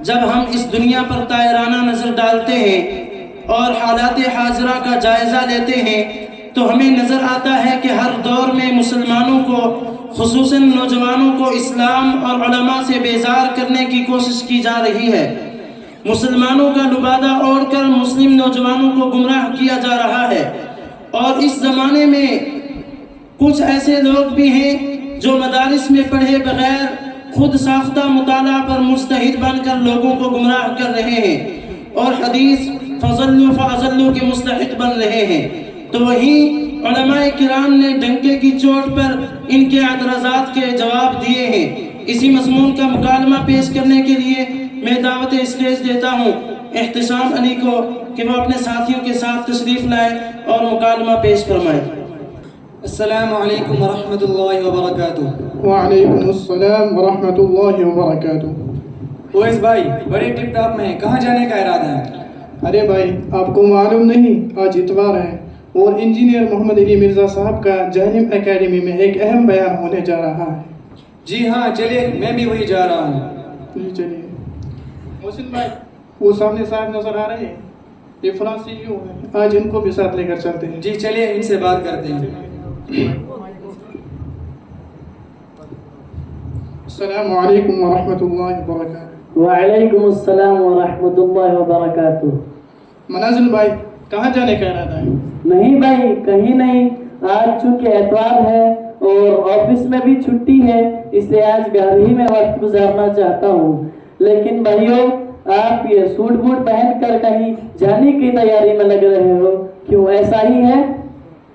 جب ہم اس دنیا پر طائرانہ نظر ڈالتے ہیں اور حالات حاضرہ کا جائزہ لیتے ہیں تو ہمیں نظر آتا ہے کہ ہر دور میں مسلمانوں کو، خصوصاً نوجوانوں کو، اسلام اور علماء سے بیزار کرنے کی کوشش کی جا رہی ہے۔ مسلمانوں کا لبادہ اوڑھ کر مسلم نوجوانوں کو گمراہ کیا جا رہا ہے، اور اس زمانے میں کچھ ایسے لوگ بھی ہیں جو مدارس میں پڑھے بغیر خود ساختہ مطالعہ پر مجتہد بن کر لوگوں کو گمراہ کر رہے ہیں اور حدیث فضلوا فاضلوا کے مستحق بن رہے ہیں۔ تو وہیں علماء کرام نے ڈنکے کی چوٹ پر ان کے اعتراضات کے جواب دیے ہیں۔ اسی مضمون کا مکالمہ پیش کرنے کے لیے میں دعوت اسٹیج دیتا ہوں احتشام علی کو کہ وہ اپنے ساتھیوں کے ساتھ تشریف لائے اور مکالمہ پیش فرمائے۔ السلام علیکم ورحمۃ اللہ وبرکاتہ۔ وعلیکم السلام ورحمۃ اللہ وبرکاتہ۔ اویس بھائی، بڑے ٹپ ٹاپ میں کہاں جانے کا ارادہ ہے؟ ارے بھائی، آپ کو معلوم نہیں آج اتوار ہے اور انجینئر محمد علی مرزا صاحب کا جہنم اکیڈمی میں ایک اہم بیان ہونے جا رہا ہے۔ جی ہاں، چلیے میں بھی وہی جا رہا ہوں۔ جی چلیے۔ محسن بھائی، وہ سامنے صاحب نظر آ رہے ہیں، یہ فرانسی یوں ہے، آج ان کو بھی ساتھ لے کر چلتے ہیں۔ جی چلیے ان سے بات کرتے ہیں۔ السلام علیکم ورحمۃ اللہ وبرکاتہ۔ وعلیکم السلام ورحمۃ اللہ وبرکاتہ۔ منازل بھائی، کہاں جانے کا ارادہ ہے؟ نہیں بھائی، کہیں نہیں، آج چونکہ اتوار ہے اور آفس میں بھی چھٹی ہے، اس لیے آج گھر ہی میں وقت گزارنا چاہتا ہوں۔ لیکن بھائیو، آپ یہ سوٹ بوٹ پہن کر کہیں جانے کی تیاری میں لگ رہے ہو، کیوں ایسا ہی ہے؟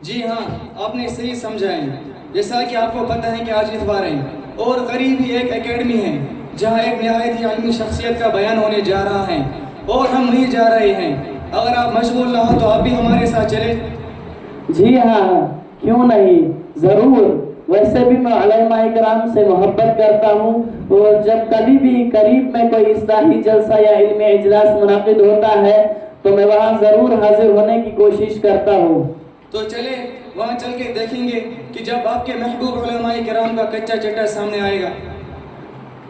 جی ہاں، آپ نے صحیح سمجھا ہے۔ جیسا کہ آپ کو پتہ ہے کہ آج اتوار ہے اور قریب ہی ایک اکیڈمی ہے جہاں ایک نہایت ہی علمی شخصیت کا بیان ہونے جا رہا ہے اور ہم نہیں جا رہے ہیں۔ اگر آپ مشغول نہ ہو تو آپ بھی ہمارے ساتھ چلیں۔ جی ہاں، کیوں نہیں، ضرور۔ ویسے بھی میں علماء کرام سے محبت کرتا ہوں اور جب کبھی بھی قریب میں کوئی اصلاحی جلسہ یا علمی اجلاس منعقد ہوتا ہے تو میں وہاں ضرور حاضر ہونے کی کوشش کرتا ہوں۔ تو چلیں وہاں چل کے دیکھیں گے کہ جب آپ کے محبوب علماء کرام کا کچا چٹا سامنے آئے گا۔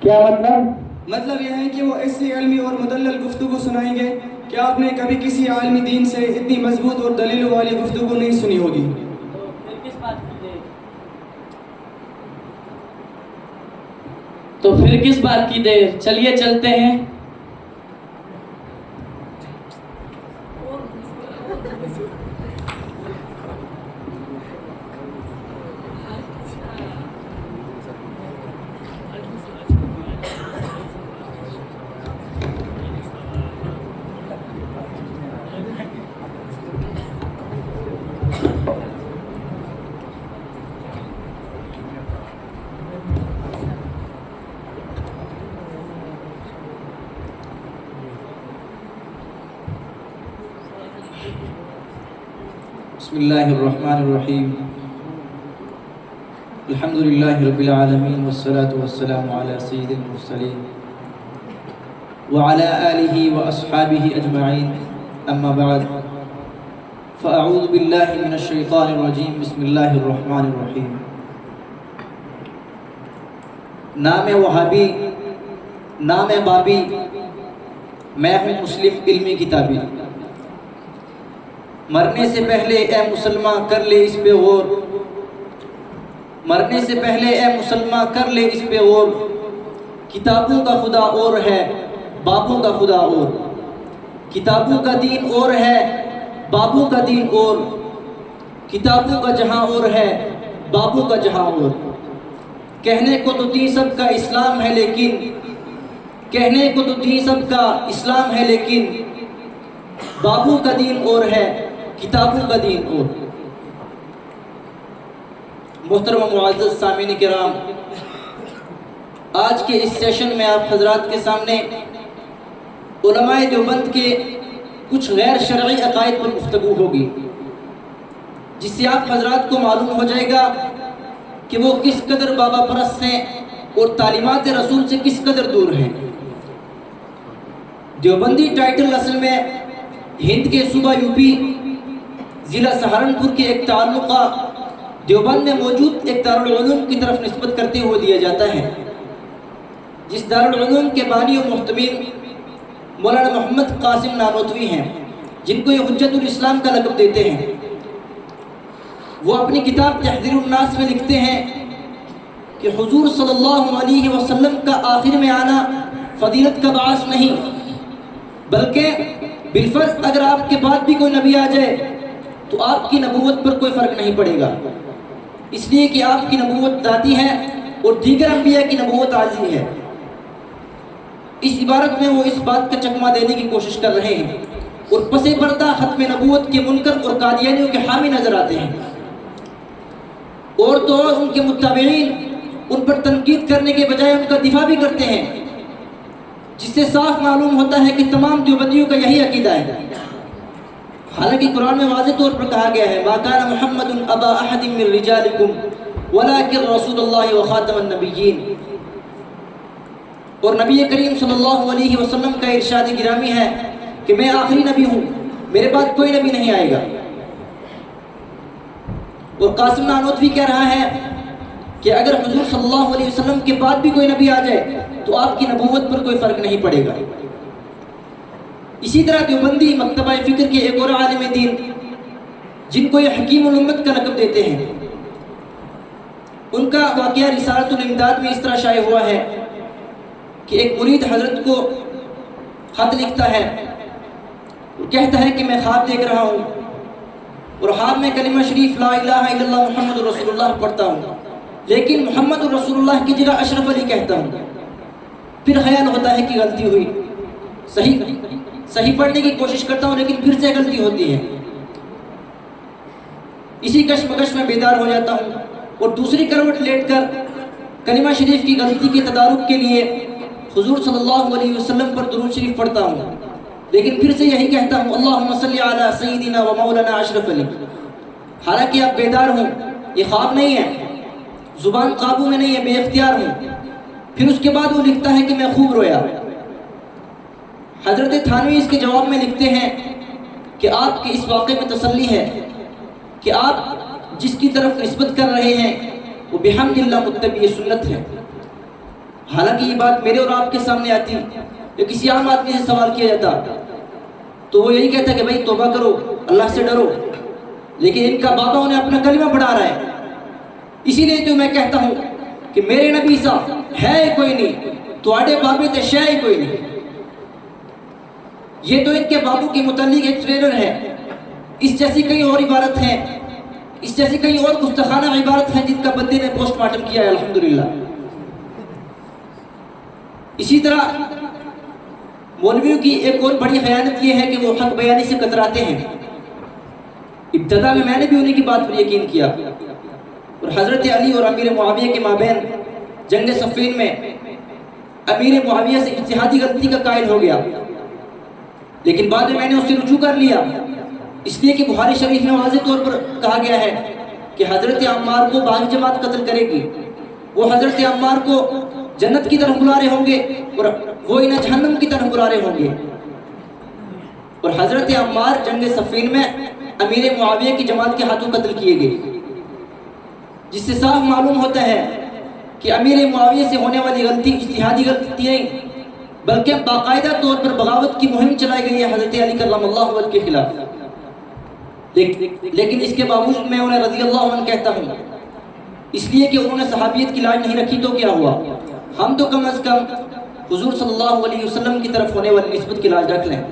کیا مطلب؟ مطلب یہ ہے کہ وہ ایسی علمی اور مدلل گفتگو سنائیں گے کہ آپ نے کبھی کسی عالمی دین سے اتنی مضبوط اور دلیلوں والی گفتگو نہیں سنی ہوگی۔ تو پھر کس بات کی دیر، چلیے چلتے ہیں۔ بسم اللہ الرحمن الرحیم، الحمدللہ رب العالمین والصلاة والسلام علی سید المرسلین وعلی آلہ واصحابہ اجمعین، اما بعد فاعوذ باللہ من الشیطان الرجیم، بسم اللہ الرحمن الرحیم۔ نام وہابی، نام بابی، میں ہوں مسلم علمی کتابی۔ مرنے سے پہلے اے مسلمان کر لے اس پہ غور، مرنے سے پہلے اے مسلمان کر لے اس پہ غور، کتابوں کا خدا اور ہے بابوں کا خدا اور، کتابوں کا دین اور ہے بابوں کا دین اور، کتابوں کا جہاں اور ہے بابوں کا جہاں اور۔ کہنے کو تو دین سب کا اسلام ہے لیکن، کہنے کو تو دین سب کا اسلام ہے لیکن، بابوں کا دین اور ہے کتابوں کا دین اور۔ محترم و معزز سامعین کرام، آج کے اس سیشن میں آپ حضرات کے سامنے علماء دیوبند کے کچھ غیر شرعی عقائد پر گفتگو ہوگی، جس سے آپ حضرات کو معلوم ہو جائے گا کہ وہ کس قدر بابا پرست ہیں اور تعلیمات رسول سے کس قدر دور ہیں۔ دیوبندی ٹائٹل اصل میں ہند کے صوبہ یوپی ضلع سہارنپور کے ایک تعلقہ دیوبند میں موجود ایک دارالعلوم کی طرف نسبت کرتے ہوئے دیا جاتا ہے، جس دارالعلوم کے بانی و محتمین مولانا محمد قاسم نانوتوی ہیں، جن کو یہ حجت الاسلام کا لقب دیتے ہیں۔ وہ اپنی کتاب تحذیر الناس میں لکھتے ہیں کہ حضور صلی اللہ علیہ وسلم کا آخر میں آنا فضیلت کا باعث نہیں، بلکہ بالفرض اگر آپ کے بعد بھی کوئی نبی آ جائے تو آپ کی نبوت پر کوئی فرق نہیں پڑے گا، اس لیے کہ آپ کی نبوت ذاتی ہے اور دیگر انبیاء کی نبوت عارضی ہے۔ اس عبارت میں وہ اس بات کا چکمہ دینے کی کوشش کر رہے ہیں اور پس پردہ ختم نبوت کے منکر اور قادیانیوں کے حامی نظر آتے ہیں، اور تو اور ان کے متابعین ان پر تنقید کرنے کے بجائے ان کا دفاع بھی کرتے ہیں، جس سے صاف معلوم ہوتا ہے کہ تمام دیوبندیوں کا یہی عقیدہ ہے۔ حالانکہ قرآن میں واضح طور پر کہا گیا ہے ما کان محمد ابا احد من رجالکم ولکن رسول اللہ وخاتم النبیین، اور نبی کریم صلی اللہ علیہ وسلم کا ارشاد گرامی ہے کہ میں آخری نبی ہوں، میرے بعد کوئی نبی نہیں آئے گا۔ اور قاسم نانوتوی کہہ رہا ہے کہ اگر حضور صلی اللہ علیہ وسلم کے بعد بھی کوئی نبی آ جائے تو آپ کی نبوت پر کوئی فرق نہیں پڑے گا۔ اسی طرح دیوبندی مکتبہ فکر کے ایک اور عالم دین جن کو یہ حکیم الامت کا لقب دیتے ہیں، ان کا واقعہ رسالۃ الامداد میں اس طرح شائع ہوا ہے کہ ایک مرید حضرت کو خط لکھتا ہے اور کہتا ہے کہ میں خواب دیکھ رہا ہوں اور خواب میں کلمہ شریف لا الہ الا اللہ محمد رسول اللہ پڑھتا ہوں، لیکن محمد رسول اللہ کی جگہ اشرف علی کہتا ہوں۔ پھر خیال ہوتا ہے کہ غلطی ہوئی، صحیح پڑھنے کی کوشش کرتا ہوں لیکن پھر سے غلطی ہوتی ہے۔ اسی کشمکش میں بیدار ہو جاتا ہوں اور دوسری کروٹ لیٹ کر کلمہ شریف کی غلطی کے تدارک کے لیے حضور صلی اللہ علیہ وسلم پر درود شریف پڑھتا ہوں، لیکن پھر سے یہی کہتا ہوں اللہم صلی علی سیدنا و مولانا اشرف علی۔ حالانکہ آپ بیدار ہوں، یہ خواب نہیں ہے، زبان قابو میں نہیں ہے، بے اختیار ہوں۔ پھر اس کے بعد وہ لکھتا ہے کہ میں خوب رویا۔ حضرت تھانوی اس کے جواب میں لکھتے ہیں کہ آپ کے اس واقعے میں تسلی ہے کہ آپ جس کی طرف نسبت کر رہے ہیں وہ بحمد اللہ متبع سنت ہے۔ حالانکہ یہ بات میرے اور آپ کے سامنے آتی یا کسی عام آدمی سے سوال کیا جاتا تو وہ یہی کہتا کہ بھائی توبہ کرو، اللہ سے ڈرو، لیکن ان کا بابا انہیں اپنا کلمہ پڑھا رہا ہے۔ اسی لیے تو میں کہتا ہوں کہ میرے نبی سا ہے کوئی نہیں، تواڈے بابے تے شے ہی کوئی نہیں۔ یہ تو ان کے بابو کے متعلق ایک ٹریلر ہے، اس جیسی کئی اور عبارت ہیں، اس جیسی کئی اور گستاخانہ عبارت ہیں جن کا بندے نے پوسٹ مارٹم کیا ہے الحمدللہ۔ اسی طرح مولویوں کی ایک اور بڑی خیانت یہ ہے کہ وہ حق بیانی سے کتراتے ہیں۔ ابتدا میں نے بھی انہیں کی بات پر یقین کیا اور حضرت علی اور امیر معاویہ کے مابین جنگ صفین میں امیر معاویہ سے اجتہادی غلطی کا قائل ہو گیا، لیکن بعد میں نے اس سے رجوع کر لیا، اس لیے کہ بخاری شریف میں واضح طور پر کہا گیا ہے کہ حضرت عمار کو باغی جماعت قتل کرے گی، وہ حضرت عمار کو جنت کی طرف بلا رہے ہوں گے اور وہ انہیں جہنم کی طرف بلا رہے ہوں گے۔ اور حضرت عمار جنگ صفین میں امیر معاویہ کی جماعت کے ہاتھوں قتل کیے گئے، جس سے صاف معلوم ہوتا ہے کہ امیر معاویہ سے ہونے والی غلطی اجتہادی غلطی نہیں بلکہ باقاعدہ طور پر بغاوت کی مہم چلائی گئی ہے حضرت علی کرم اللہ وجہ کے خلاف۔ لیکن اس کے باوجود میں انہیں رضی اللہ عنہ کہتا ہوں، اس لیے کہ انہوں نے صحابیت کی لاج نہیں رکھی تو کیا ہوا، ہم تو کم از کم حضور صلی اللہ علیہ وسلم کی طرف ہونے والی نسبت کی لاج رکھ لیں۔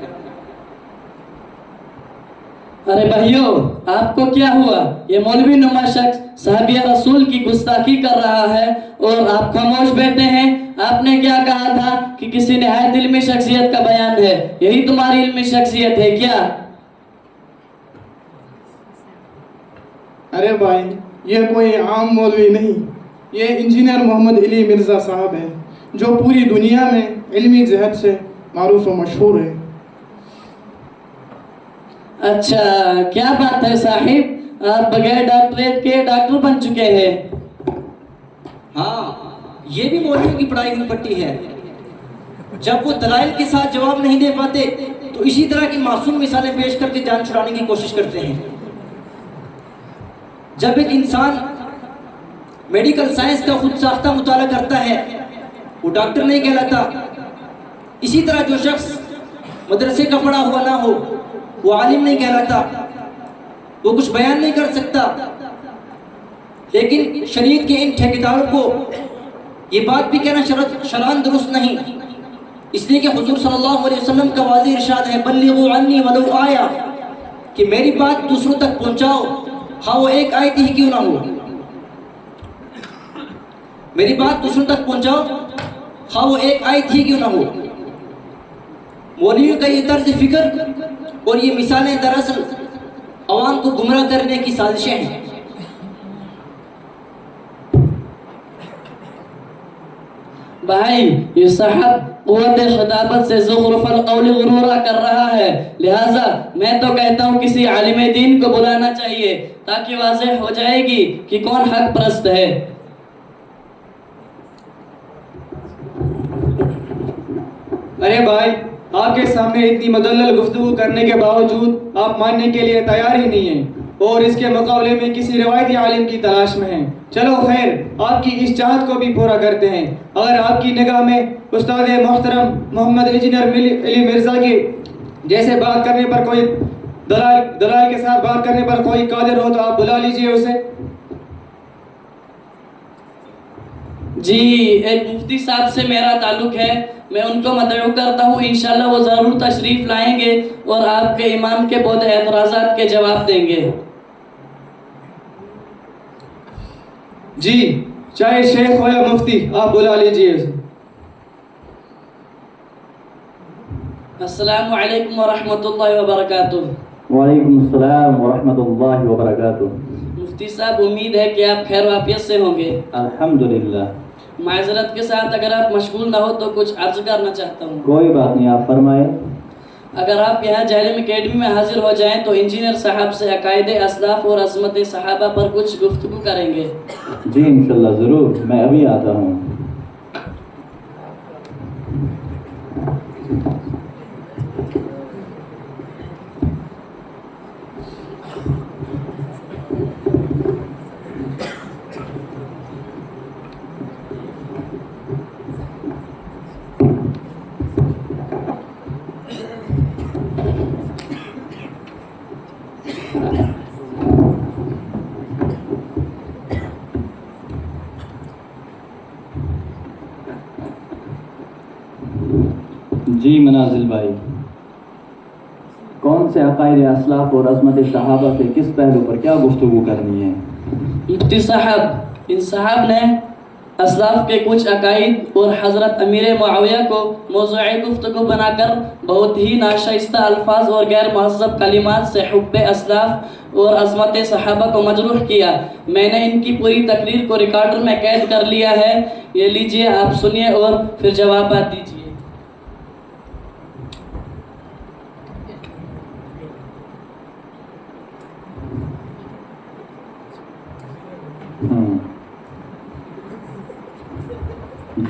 ارے بھائیو، آپ کو کیا ہوا؟ یہ مولوی نما شخص صحابی رسول کی گستاخی کر رہا ہے اور آپ خاموش بیٹھے ہیں۔ آپ نے کیا کہا تھا کہ کسی نہایت علمی شخصیت کا بیان ہے، یہی تمہاری علمی شخصیت ہے کیا؟ ارے بھائی، یہ کوئی عام مولوی نہیں، یہ انجینئر محمد علی مرزا صاحب ہیں جو پوری دنیا میں علمی جہت سے معروف و مشہور ہیں۔ اچھا، کیا بات ہے صاحب، آپ بغیر ڈاکٹریٹ کے ڈاکٹر بن چکے ہیں؟ ہاں، یہ بھی مولویوں کی پڑھائی ہوئی پٹی ہے۔ جب وہ دلائل کے ساتھ جواب نہیں دے پاتے تو اسی طرح کی معصوم مثالیں پیش کر کے جان چھڑانے کی کوشش کرتے ہیں۔ جب ایک انسان میڈیکل سائنس کا خود ساختہ مطالعہ کرتا ہے وہ ڈاکٹر نہیں کہلاتا۔ اسی طرح جو شخص مدرسے کا پڑھا ہوا نہ ہو وہ عالم نہیں کہلاتا، وہ کچھ بیان نہیں کر سکتا. لیکن شریعت کے ان ٹھیکیداروں کو یہ بات بھی کہنا شرعاً درست نہیں، اس لیے کہ حضور صلی اللہ علیہ وسلم کا واضح ارشاد ہے بلغوا عنی ولو آیا، کہ میری بات دوسروں تک پہنچاؤ ہاں وہ ایک آیت ہی کیوں نہ ہو. میری بات دوسروں تک پہنچاؤ ہاں وہ ایک آیت ہی کیوں نہ ہو. مولویوں کا یہ طرز فکر اور یہ مثالیں دراصل عوام کو گمراہ کرنے کی سازشیں ہیں. بھائی یہ صاحب قوت خطابت سے زخرف القول غرورا کر رہا ہے، لہٰذا میں تو کہتا ہوں کسی عالم دین کو بلانا چاہیے تاکہ واضح ہو جائے گی کہ کون حق پرست ہے. ارے بھائی، آپ کے سامنے اتنی مدلل گفتگو کرنے کے باوجود آپ ماننے کے لیے تیار ہی نہیں ہیں اور اس کے مقابلے میں کسی روایتی عالم کی تلاش میں ہیں. چلو خیر، آپ کی اس چاہت کو بھی پورا کرتے ہیں. اگر آپ کی نگاہ میں استاد محترم محمد انجینئر علی مرزا کی جیسے بات کرنے پر کوئی دلائل کے ساتھ بات کرنے پر کوئی قادر ہو تو آپ بلا لیجئے اسے. جی ایک مفتی صاحب سے میرا تعلق ہے، میں ان کو مدعو کرتا ہوں، انشاءاللہ وہ ضرور تشریف لائیں گے اور آپ کے امام کے بہت اعتراضات کے جواب دیں گے. جی چاہے شیخ ہو یا مفتی آپ بلا لیجئے. السلام علیکم ورحمۃ اللہ وبرکاتہ. وعلیکم السلام ورحمۃ اللہ وبرکاتہ. مفتی صاحب امید ہے کہ آپ خیر وعافیت سے ہوں گے. الحمدللہ. معذرت کے ساتھ اگر آپ مشغول نہ ہو تو کچھ عرض کرنا چاہتا ہوں. کوئی بات نہیں، آپ فرمائیں. اگر آپ یہاں جہلم اکیڈمی میں حاضر ہو جائیں تو انجینئر صاحب سے عقائد اسلاف اور عظمت صحابہ پر کچھ گفتگو کریں گے. جی انشاءاللہ ضرور، میں ابھی آتا ہوں. جی منازل بھائی، کون سے عقائد اسلاف اور عظمت صحابہ کے کس پہلو پر کیا گفتگو کرنی ہے؟ مفتی صاحب، ان صاحب نے اسلاف کے کچھ عقائد اور حضرت امیر معاویہ کو موضوع گفتگو بنا کر بہت ہی ناشائستہ الفاظ اور غیر مہذب کلمات سے حب اسلاف اور عظمت صحابہ کو مجروح کیا. میں نے ان کی پوری تقریر کو ریکارڈر میں قید کر لیا ہے، یہ لیجئے آپ سنیے اور پھر جوابات دیجیے.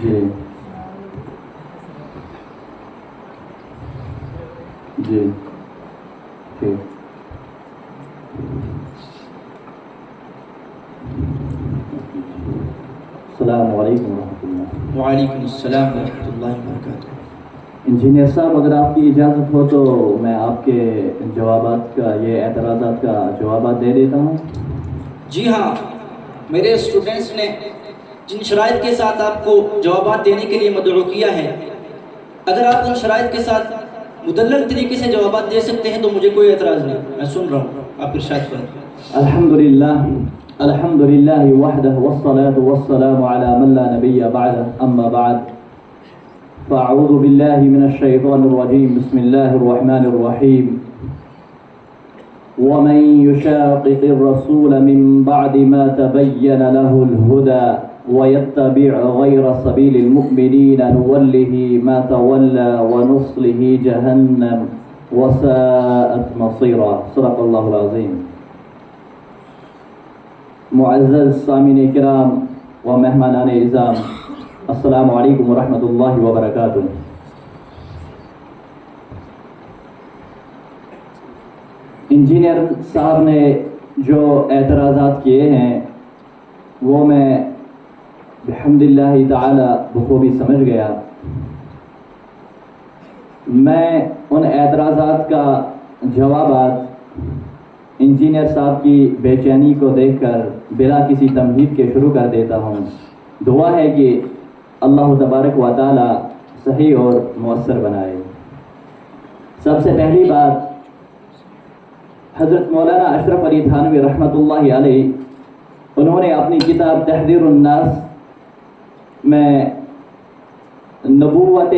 جی جی ٹھیک. السلام علیکم ورحمۃ اللہ. وعلیکم السلام ورحمۃ اللہ وبرکاتہ. انجینئر صاحب اگر آپ کی اجازت ہو تو میں آپ کے جوابات کا، یہ اعتراضات کا جوابات دے دیتا ہوں. جی ہاں، میرے اسٹوڈنٹس نے جن شرائط کے ساتھ آپ کو جوابات دینے کے لیے مدعو کیا ہے، اگر آپ ان شرائط کے ساتھ مدلل طریقے سے جوابات دے سکتے ہیں تو مجھے کوئی اعتراض نہیں، میں سن رہا ہوں، آپ ارشاد فرمائیں. الحمدللہ الحمدللہ وحدہ والصلاة والسلام علی من لا نبی بعدہ، اما بعد فاعوذ باللہ من الشیطان الرجیم. بسم اللہ الرحمن الرحیم. ومن يشاقق الرسول من بعد ما تبين له الهدى ويتبع غير سبيل المؤمنين نوله ما تولى ونصله جهنم وساءت مصيرا. صدق الله العظيم. معزز سامعین کرام و مہمانان اعظام، السلام علیکم ورحمۃ اللہ وبرکاتہ. انجینئر صاحب نے جو اعتراضات کیے ہیں وہ میں بحمد اللہ تعالی بخوبی سمجھ گیا. میں ان اعتراضات کا جوابات انجینئر صاحب کی بے چینی کو دیکھ کر بلا کسی تمہید کے شروع کر دیتا ہوں۔ دعا ہے کہ اللہ تبارک و تعالی صحیح اور مؤثر بنائے۔ سب سے پہلی بات، حضرت مولانا اشرف علی تھانوی رحمۃ اللہ علیہ، انہوں نے اپنی کتاب تحذیر الناس میں نبوت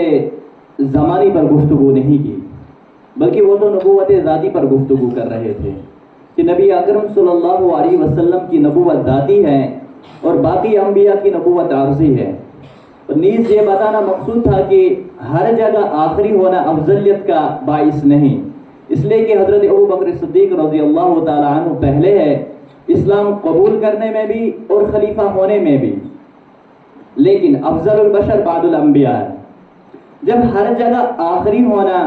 زمانی پر گفتگو نہیں کی، بلکہ وہ تو نبوت ذاتی پر گفتگو کر رہے تھے کہ نبی اکرم صلی اللہ علیہ وسلم کی نبوت ذاتی ہے اور باقی انبیاء کی نبوت عارضی ہے۔ نیز یہ بتانا مقصود تھا کہ ہر جگہ آخری ہونا افضلیت کا باعث نہیں، اس لیے کہ حضرت ابو بکر صدیق رضی اللہ تعالی عنہ پہلے ہے اسلام قبول کرنے میں بھی اور خلیفہ ہونے میں بھی، لیکن افضل البشر بعد الانبیاء ہے۔ جب ہر جگہ آخری ہونا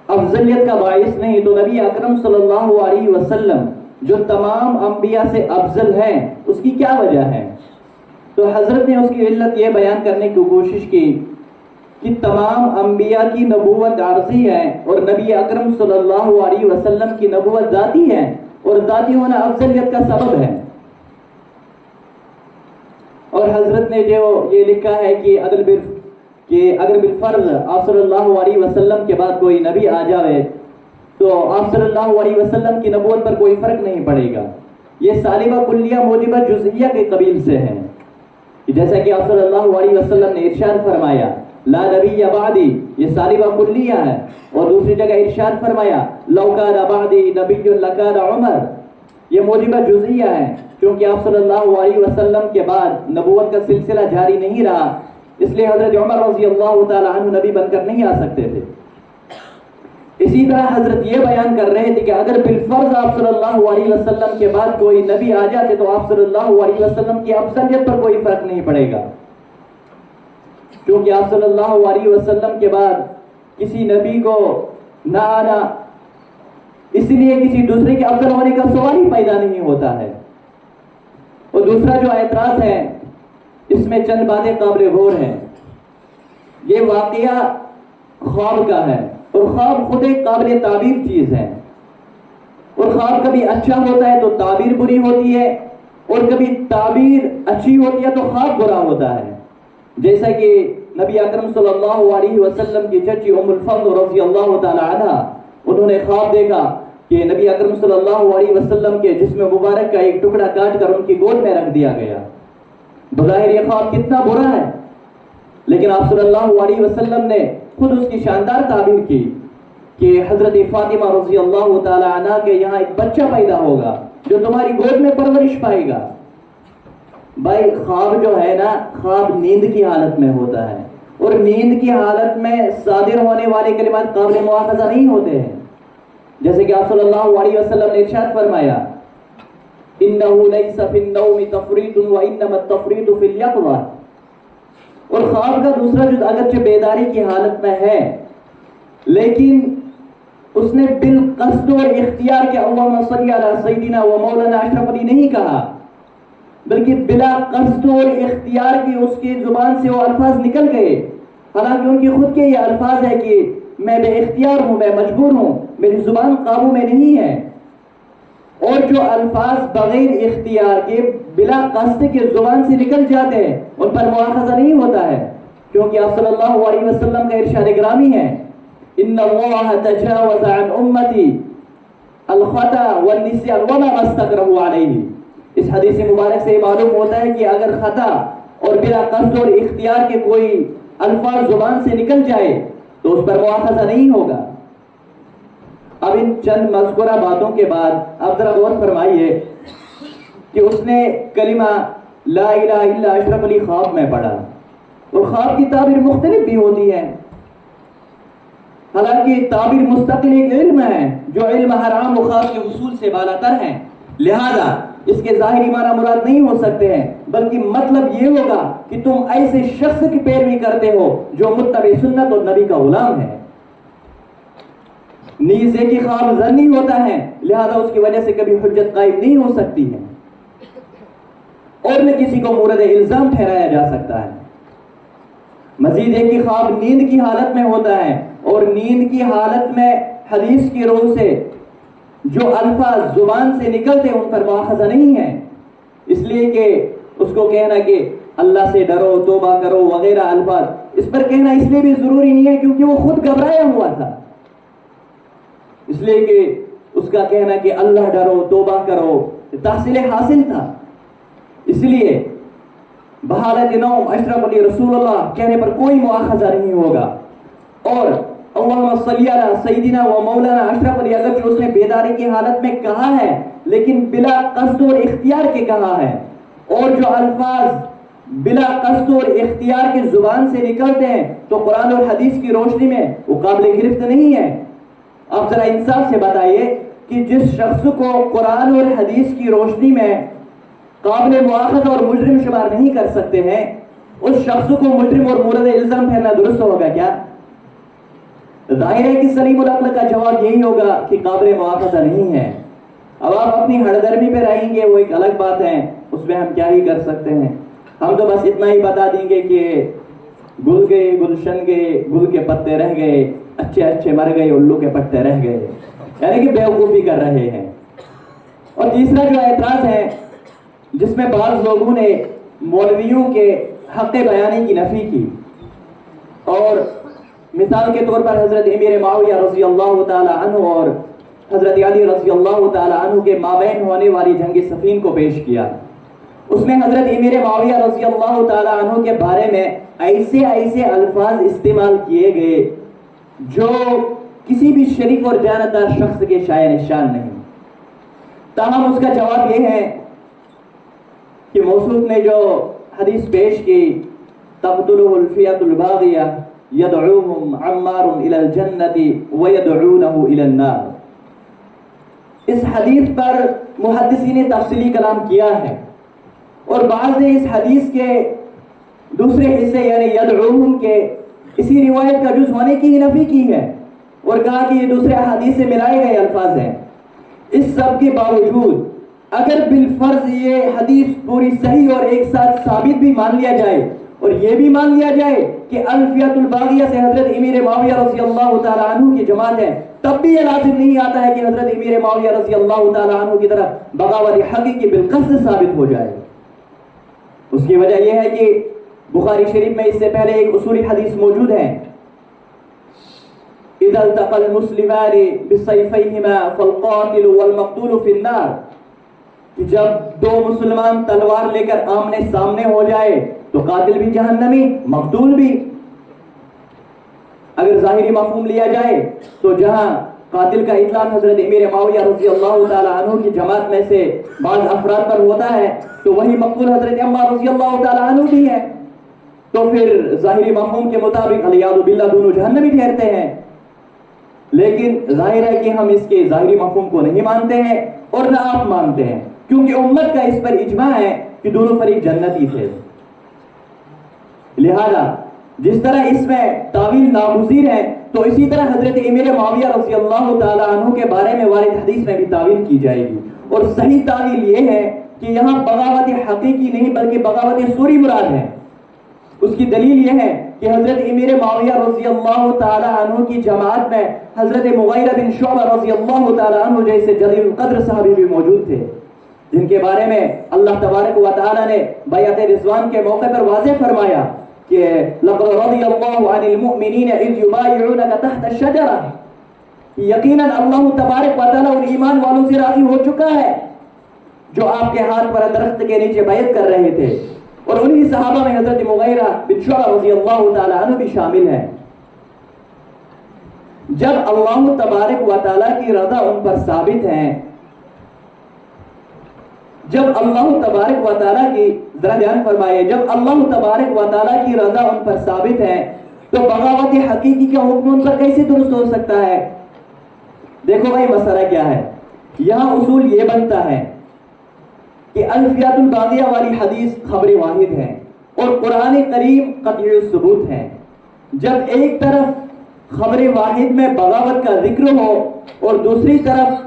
افضلیت کا باعث نہیں تو نبی اکرم صلی اللہ علیہ وسلم جو تمام انبیاء سے افضل ہیں اس کی کیا وجہ ہے؟ تو حضرت نے اس کی علت یہ بیان کرنے کی کوشش کی کہ تمام انبیاء کی نبوت عارضی ہے اور نبی اکرم صلی اللہ علیہ وسلم کی نبوت ذاتی ہے، اور ذاتی ہونا افضلیت کا سبب ہے۔ اور حضرت نے جو یہ لکھا ہے کہ اگر بالفرض آپ صلی اللہ علیہ وسلم کے بعد کوئی نبی آ جائے تو آپ صلی اللہ علیہ وسلم کی نبوت پر کوئی فرق نہیں پڑے گا۔ یہ سالبہ کلیہ موجبہ جزئیہ کے قبیل سے ہے، جیسا کہ آپ صلی اللہ علیہ وسلم نے ارشاد فرمایا لا نبی بعدی، یہ سالبہ کلیہ ہے، اور دوسری جگہ ارشاد فرمایا لو کان بعدی نبی لکان عمر، یہ موجبہ جزئیہ ہے، کیونکہ آپ صلی اللہ علیہ وسلم کے بعد نبوت کا سلسلہ جاری نہیں رہا، اس لیے حضرت عمر رضی اللہ تعالی عنہ نبی بن کر نہیں آ سکتے تھے۔ اسی طرح حضرت یہ بیان کر رہے تھے کہ اگر بالفرض آپ صلی اللہ علیہ وسلم کے بعد کوئی نبی آ جاتے تو آپ صلی اللہ علیہ وسلم کی افضلیت پر کوئی فرق نہیں پڑے گا، کیونکہ آپ صلی اللہ علیہ وسلم کے بعد کسی نبی کو نہ آنا اس لیے کسی دوسرے کے افضل ہونے کا سوال ہی پیدا نہیں ہوتا ہے۔ اور دوسرا جو اعتراض ہے اس میں چند باتیں قابل غور ہیں۔ یہ واقعہ خواب کا ہے، اور خواب خود ایک قابل تعبیر چیز ہے، اور خواب کبھی اچھا ہوتا ہے تو تعبیر بری ہوتی ہے، اور کبھی تعبیر اچھی ہوتی ہے تو خواب برا ہوتا ہے۔ جیسا کہ نبی اکرم صلی اللہ علیہ وسلم کی چچی ام الفضل رضی اللہ تعالی عنہ، انہوں نے خواب دیکھا کہ نبی اکرم صلی اللہ علیہ وسلم کے جسم مبارک کا ایک ٹکڑا کاٹ کر ان کی گود میں رکھ دیا گیا۔ بظاہر یہ خواب کتنا برا ہے، لیکن آپ صلی اللہ علیہ وسلم نے خود اس کی شاندار تعبیر کی کہ حضرت فاطمہ رضی اللہ تعالی عنہ کے یہاں ایک بچہ پیدا ہوگا جو تمہاری گود میں پرورش پائے گا۔ بھائی خواب جو ہے نا، خواب نیند کی حالت میں ہوتا ہے، اور نیند کی حالت میں صادر ہونے والے کلمات قابل مواخذہ نہیں ہوتے ہیں، جیسے کہ آپ صلی اللہ علیہ وسلم نے ارشاد فرمایا انه ليس في النوم تفريط وانما التفريط في اليقظة۔ اور خواب کا دوسرا جز اگرچہ بیداری کی حالت میں ہے، لیکن اس نے بالقصد اور اختیار کے اللہم صلی علی سیدنا و مولانا اشرف علی نہیں کہا، بلکہ بلا قصد اور اختیار کی اس کی زبان سے وہ الفاظ نکل گئے، حالانکہ ان کی خود کے یہ الفاظ ہے کہ میں بے اختیار ہوں، میں مجبور ہوں، میری زبان قابو میں نہیں ہے۔ اور جو الفاظ بغیر اختیار کے بلا قصد کے زبان سے نکل جاتے ہیں ان پر مواخذہ نہیں ہوتا ہے، کیونکہ آپ صلی اللہ علیہ وسلم کا ارشاد گرامی ہے ان اللہ تجاوز عن امتی الخطا والنسیان وما استکرهوا علیہ۔ اس حدیث مبارک سے معلوم ہوتا ہے کہ اگر خطا اور بلا قصد اور اختیار کے کوئی الفاظ زبان سے نکل جائے تو اس پر مواخذہ نہیں ہوگا۔ اب ان چند مذکورہ باتوں کے بعد آپ ذرا غور فرمائیے کہ اس نے کلمہ لا الہ الا اشرف علی خواب میں پڑھا، اور خواب کی تعبیر مختلف بھی ہوتی ہے، حالانکہ تعبیر مستقل ایک علم ہے جو علم ہر عام و خاص کے حصول سے بالا تر ہے، لہذا اس کے ظاہری معنی مراد نہیں ہو سکتے ہیں، بلکہ مطلب یہ ہوگا کہ تم ایسے شخص کی پیروی کرتے ہو جو متبع سنت اور نبی کا غلام ہے۔ نیز ایک ہی خواب ظنی ہوتا ہے، لہذا اس کی وجہ سے کبھی حجت قائم نہیں ہو سکتی ہے، اور نہ کسی کو مورد الزام ٹھہرایا جا سکتا ہے۔ مزید ایک ہی خواب نیند کی حالت میں ہوتا ہے، اور نیند کی حالت میں حدیث کی روح سے جو الفاظ زبان سے نکلتے ان پر مواخذہ نہیں ہے، اس لیے کہ اس کو کہنا کہ اللہ سے ڈرو، توبہ کرو وغیرہ الفاظ، اس پر کہنا اس لیے بھی ضروری نہیں ہے کیونکہ وہ خود گھبرایا ہوا تھا، اس لیے کہ اس کا کہنا کہ اللہ ڈرو توبہ کرو تحصیل حاصل تھا، اس لیے بحالت نوم اشرف علی رسول اللہ کہنے پر کوئی مواخذہ نہیں ہوگا۔ اور اللہم صلی علی سیدنا و مولانا اشرف علی اگرچہ اس نے بیداری کی حالت میں کہا ہے لیکن بلا قصد اور اختیار کے کہا ہے، اور جو الفاظ بلا قصد اور اختیار کے زبان سے نکلتے ہیں تو قرآن اور حدیث کی روشنی میں وہ قابل گرفت نہیں ہے۔ آپ ذرا انصاف سے بتائیے کہ جس شخص کو قرآن اور حدیث کی روشنی میں قابل مواخذہ اور مجرم شمار نہیں کر سکتے ہیں، اس شخص کو مجرم اور مورد الزام ٹھہرنا درست ہوگا کیا؟ ظاہر ہے کہ سلیم العقل کا جواب یہی ہوگا کہ قابل مواخذہ نہیں ہے۔ اب آپ اپنی ہڑدرمی پہ رہیں گے وہ ایک الگ بات ہے، اس میں ہم کیا ہی کر سکتے ہیں، ہم تو بس اتنا ہی بتا دیں گے کہ گل گئے گلشن گئے، گل کے پتے رہ گئے، اچھے اچھے مر گئے، الو کے پتے رہ گئے، یعنی کہ بیوقوفی کر رہے ہیں۔ اور تیسرا جو اعتراض ہے جس میں بعض لوگوں نے مولویوں کے حق بیانی کی نفی کی، اور مثال کے طور پر حضرت امیر معاویہ رضی اللہ تعالی عنہ اور حضرت علی رضی اللہ تعالی عنہ کے مابین ہونے والی جنگ صفین کو پیش کیا۔ اس میں حضرت امیر معاویہ رضی اللہ تعالی عنہ کے بارے میں ایسے الفاظ استعمال کیے گئے جو کسی بھی شریف اور دیانتدار شخص کے شائع نشان نہیں۔ تاہم اس کا جواب یہ ہے کہ موصوف نے جو حدیث پیش کی تقتلہ الفئۃ الباغیہ یدعوہم عمار الی الجنۃ ویدعونہ الی النار، اس حدیث پر محدثین نے تفصیلی کلام کیا ہے، اور بعض نے اس حدیث کے دوسرے حصے یعنی یدعوہم کے اسی روایت کا جز ہونے کی ہی نفی کی ہے اور کہا کہ یہ دوسرے حدیث سے ملائے گئے الفاظ ہیں۔ اس سب کے باوجود اگر بالفرض یہ حدیث پوری صحیح اور ایک ساتھ ثابت بھی مان لیا جائے اور یہ بھی مان لیا جائے کہ الفیۃ الباغیہ سے حضرت امیر معاویہ رضی اللہ تعالی عنہ کی جماعت ہے، تب بھی یہ لازم نہیں آتا ہے کہ حضرت امیر معاویہ رضی اللہ تعالی عنہ کی طرف بغاوت حقیقی بالقصد ثابت ہو جائے۔ اس کی وجہ یہ ہے کہ بخاری شریف میں اس سے پہلے ایک اصولی حدیث موجود ہے، اذا التقى المسلمان بسيفيهما فالقاتل والمقتول في النار، کہ جب دو مسلمان تلوار لے کر آمنے سامنے ہو جائے تو قاتل بھی جہنمی مقتول بھی۔ اگر ظاہری مفہوم لیا جائے تو جہاں قاتل کا اطلاق حضرت امیر معاویہ رضی اللہ تعالی عنہ کی جماعت میں سے بعض افراد پر ہوتا ہے تو وہی مقتول حضرت عمار رضی اللہ تعالی عنہ بھی ہے، تو پھر ظاہری مفہوم کے مطابق علیہ باللہ دونوں جہنمی ٹھہرتے ہیں۔ لیکن ظاہر ہے کہ ہم اس کے ظاہری مفہوم کو نہیں مانتے ہیں اور نہ آپ مانتے ہیں، کیونکہ امت کا اس پر اجماع ہے کہ دونوں فریق جنتی تھے۔ لہذا جس طرح اس میں تعویل ناگزیر ہے تو اسی طرح حضرت امیر معاویہ رضی اللہ تعالی عنہ کے بارے میں وارد حدیث میں بھی تعویل کی جائے گی، اور صحیح تعویل یہ ہے کہ یہاں بغاوت حقیقی نہیں بلکہ بغاوت صوری مراد ہے۔ اس کی دلیل یہ ہے کہ حضرت امیر معاویہ رضی اللہ تعالی عنہ کی جماعت میں حضرت مغیرہ بن شعبہ رضی اللہ تعالی عنہ جیسے جلیل القدر صحابی بھی موجود تھے، جن کے بارے میں اللہ تبارک و تعالی نے بیعت رضوان کے موقع پر واضح فرمایا کہ لقد رضی اللہ عن المؤمنین اذ یبایعونک تحت الشجرہ، یقیناً اللہ تبارک و تعالی ان ایمان والوں سے راضی ہو چکا ہے جو آپ کے ہاتھ پر درخت کے نیچے بیعت کر رہے تھے، اور انہی صحابہ میں حضرت مغیرہ بن شعبہ رضی اللہ تعالی عنہ بھی شامل ہے۔ جب اللہ تبارک و تعالی کی رضا ان پر ثابت ہے، جب اللہ تبارک و تعالی کی ذرا دھیان فرمائے، جب اللہ تبارک و تعالی کی رضا ان پر ثابت ہے تو بغاوت حقیقی کا حکم ان پر کیسے درست ہو سکتا ہے؟ دیکھو بھائی مسئلہ کیا ہے، یہاں اصول یہ بنتا ہے کہ الفیات الباغیہ والی حدیث خبر واحد ہے اور قرآن کریم قطعی ثبوت ہے۔ جب ایک طرف خبر واحد میں بغاوت کا ذکر ہو اور دوسری طرف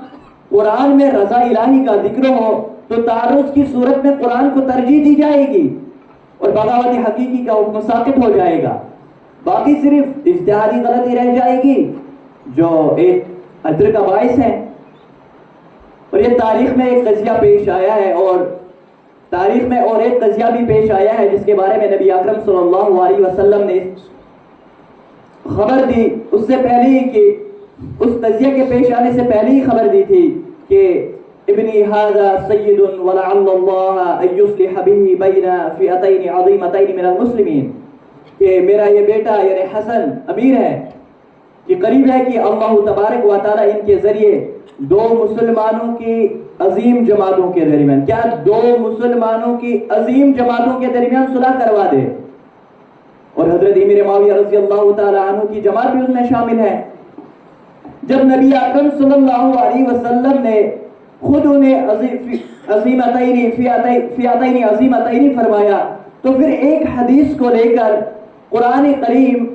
قرآن میں رضا الہی کا ذکر ہو تو تعارض کی صورت میں قرآن کو ترجیح دی جائے گی اور بغاوت حقیقی کا حکم ساقط ہو جائے گا۔ باقی صرف اجتہادی غلطی رہ جائے گی جو ایک اجر کا باعث ہے. اور یہ تاریخ میں ایک قضیہ پیش آیا ہے، اور تاریخ میں اور ایک قضیہ بھی پیش آیا ہے جس کے بارے میں نبی اکرم صلی اللہ علیہ وسلم نے خبر دی اس سے پہلے ہی، کہ اس قضیہ کے پیش آنے سے پہلے ہی خبر دی تھی کہ ابنی ھذا سید ولعل اللہ ان یصلح به بین فئتین عظیمتین من المسلمین، کہ میرا یہ بیٹا یعنی حسن امیر ہے، کہ قریب ہے کہ اللہ تبارک و تعالی ان کے ذریعے دو مسلمانوں کی عظیم جماعتوں کے درمیان، کیا دو مسلمانوں کی عظیم جماعتوں کے درمیان صلح کروا دے. اور حضرت امیر معاویہ رضی اللہ تعالی عنہ کی جماعت بھی اس میں شامل ہے. جب نبی اکرم صلی اللہ علیہ وسلم نے خود انہیں فئتین عظیمتین فرمایا، تو پھر ایک حدیث کو لے کر قرآن کریم،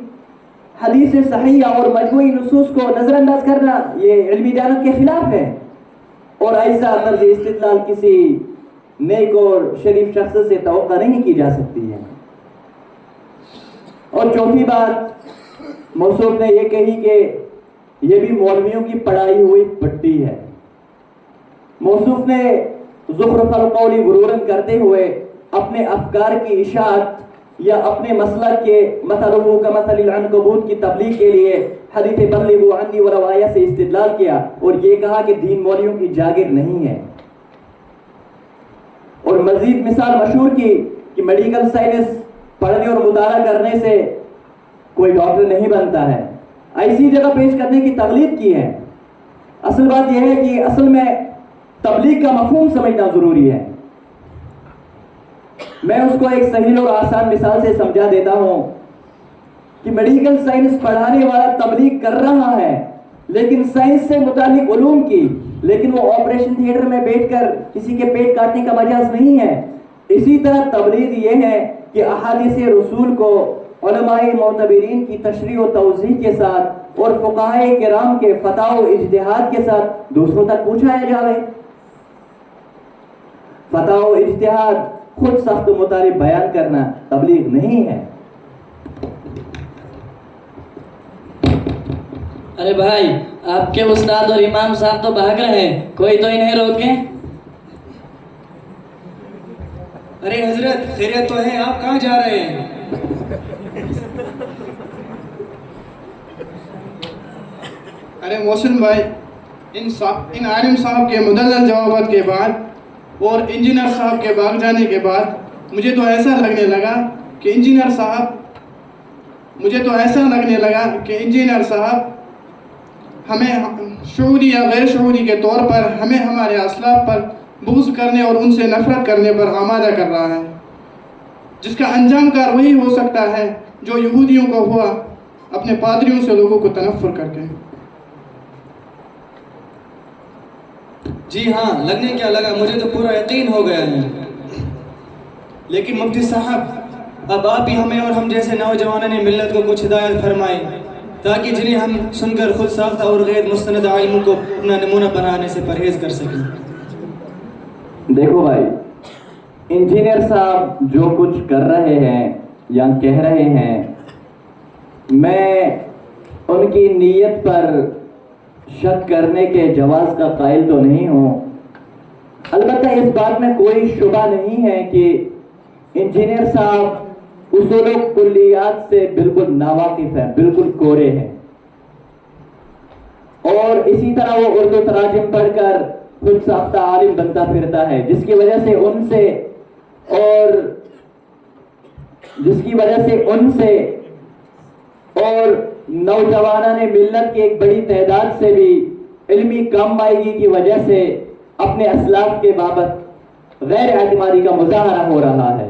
حدیث صحیحہ اور مجموعی نصوص کو نظر انداز کرنا یہ علمی دیانت کے خلاف ہے، اور ایسا طرز استدلال کسی نیک اور شریف شخص سے توقع نہیں کی جا سکتی ہے. اور چوتھی بات موصوف نے یہ کہی کہ یہ بھی مولویوں کی پڑھائی ہوئی پٹی ہے. موصوف نے زخرف القول غرورن کرتے ہوئے اپنے افکار کی اشاعت یا اپنے مسلک کے مثلہ کمثل العنکبوت کی تبلیغ کے لیے حدیث بلغوا عنی وروایا سے استدلال کیا، اور یہ کہا کہ دین مولویوں کی جاگیر نہیں ہے. اور مزید مثال مشہور کی کہ میڈیکل سائنس پڑھنے اور مطالعہ کرنے سے کوئی ڈاکٹر نہیں بنتا ہے، ایسی جگہ پیش کرنے کی تقلید کی ہے. اصل بات یہ ہے کہ اصل میں تبلیغ کا مفہوم سمجھنا ضروری ہے. میں اس کو ایک سہل اور آسان مثال سے سمجھا دیتا ہوں کہ میڈیکل سائنس پڑھانے والا تبلیغ کر رہا ہے لیکن سائنس سے متعلق علوم کی، لیکن وہ آپریشن تھیٹر میں بیٹھ کر کسی کے پیٹ کاٹنے کا مجاز نہیں ہے. اسی طرح تبلیغ یہ ہے کہ احادیث رسول کو علماء معتبرین کی تشریح و توضیح کے ساتھ اور فقہاء کرام کے فتاوی و اجتہاد کے ساتھ دوسروں تک پہنچایا جائے. فتاوی و اجتہاد خود سخت و مطالب بیان کرنا تبلیغ نہیں ہے. ارے بھائی، آپ کے استاد اور امام صاحب تو بھاگ رہے ہیں، کوئی تو انہیں روکیں. ارے حضرت خیریت تو ہے، آپ کہاں جا رہے ہیں؟ ارے محسن بھائی، ان عالم صاحب کے مدلل جوابات کے بعد اور انجینئر صاحب کے بھاگ جانے کے بعد مجھے تو ایسا لگنے لگا کہ انجینئر صاحب ہمیں شعوری یا غیر شعوری کے طور پر ہمیں ہمارے اسلاف پر بغض کرنے اور ان سے نفرت کرنے پر آمادہ کر رہا ہے، جس کا انجام کار وہی ہو سکتا ہے جو یہودیوں کو ہوا اپنے پادریوں سے لوگوں کو تنفر کر کے. جی ہاں، لگنے کیا لگا، مجھے تو پورا یقین ہو گیا ہے. لیکن مفتی صاحب، اب آپ بھی ہمیں اور ہم جیسے نوجوانوں نے ملت کو کچھ ہدایت فرمائے تاکہ جنہیں ہم سن کر خود ساختہ اور غیر مستند عالموں کو اپنا نمونہ بنانے سے پرہیز کر سکیں. دیکھو بھائی، انجینئر صاحب جو کچھ کر رہے ہیں یا کہہ رہے ہیں، میں ان کی نیت پر شک کرنے کے جواز کا قائل تو نہیں ہوں. البتہ اس بات میں کوئی شبہ نہیں ہے کہ انجینئر صاحب اصول و کلیات سے بالکل ناواقف ہیں، بالکل کورے ہیں، اور اسی طرح وہ اردو تراجم پڑھ کر خود ساختہ عالم بنتا پھرتا ہے، جس کی وجہ سے ان سے اور نوجوانوں نے ملت کی ایک بڑی تعداد سے بھی علمی کم مائیگی کی وجہ سے اپنے اسلاف کے بابت غیر اعتمادی کا مظاہرہ ہو رہا ہے.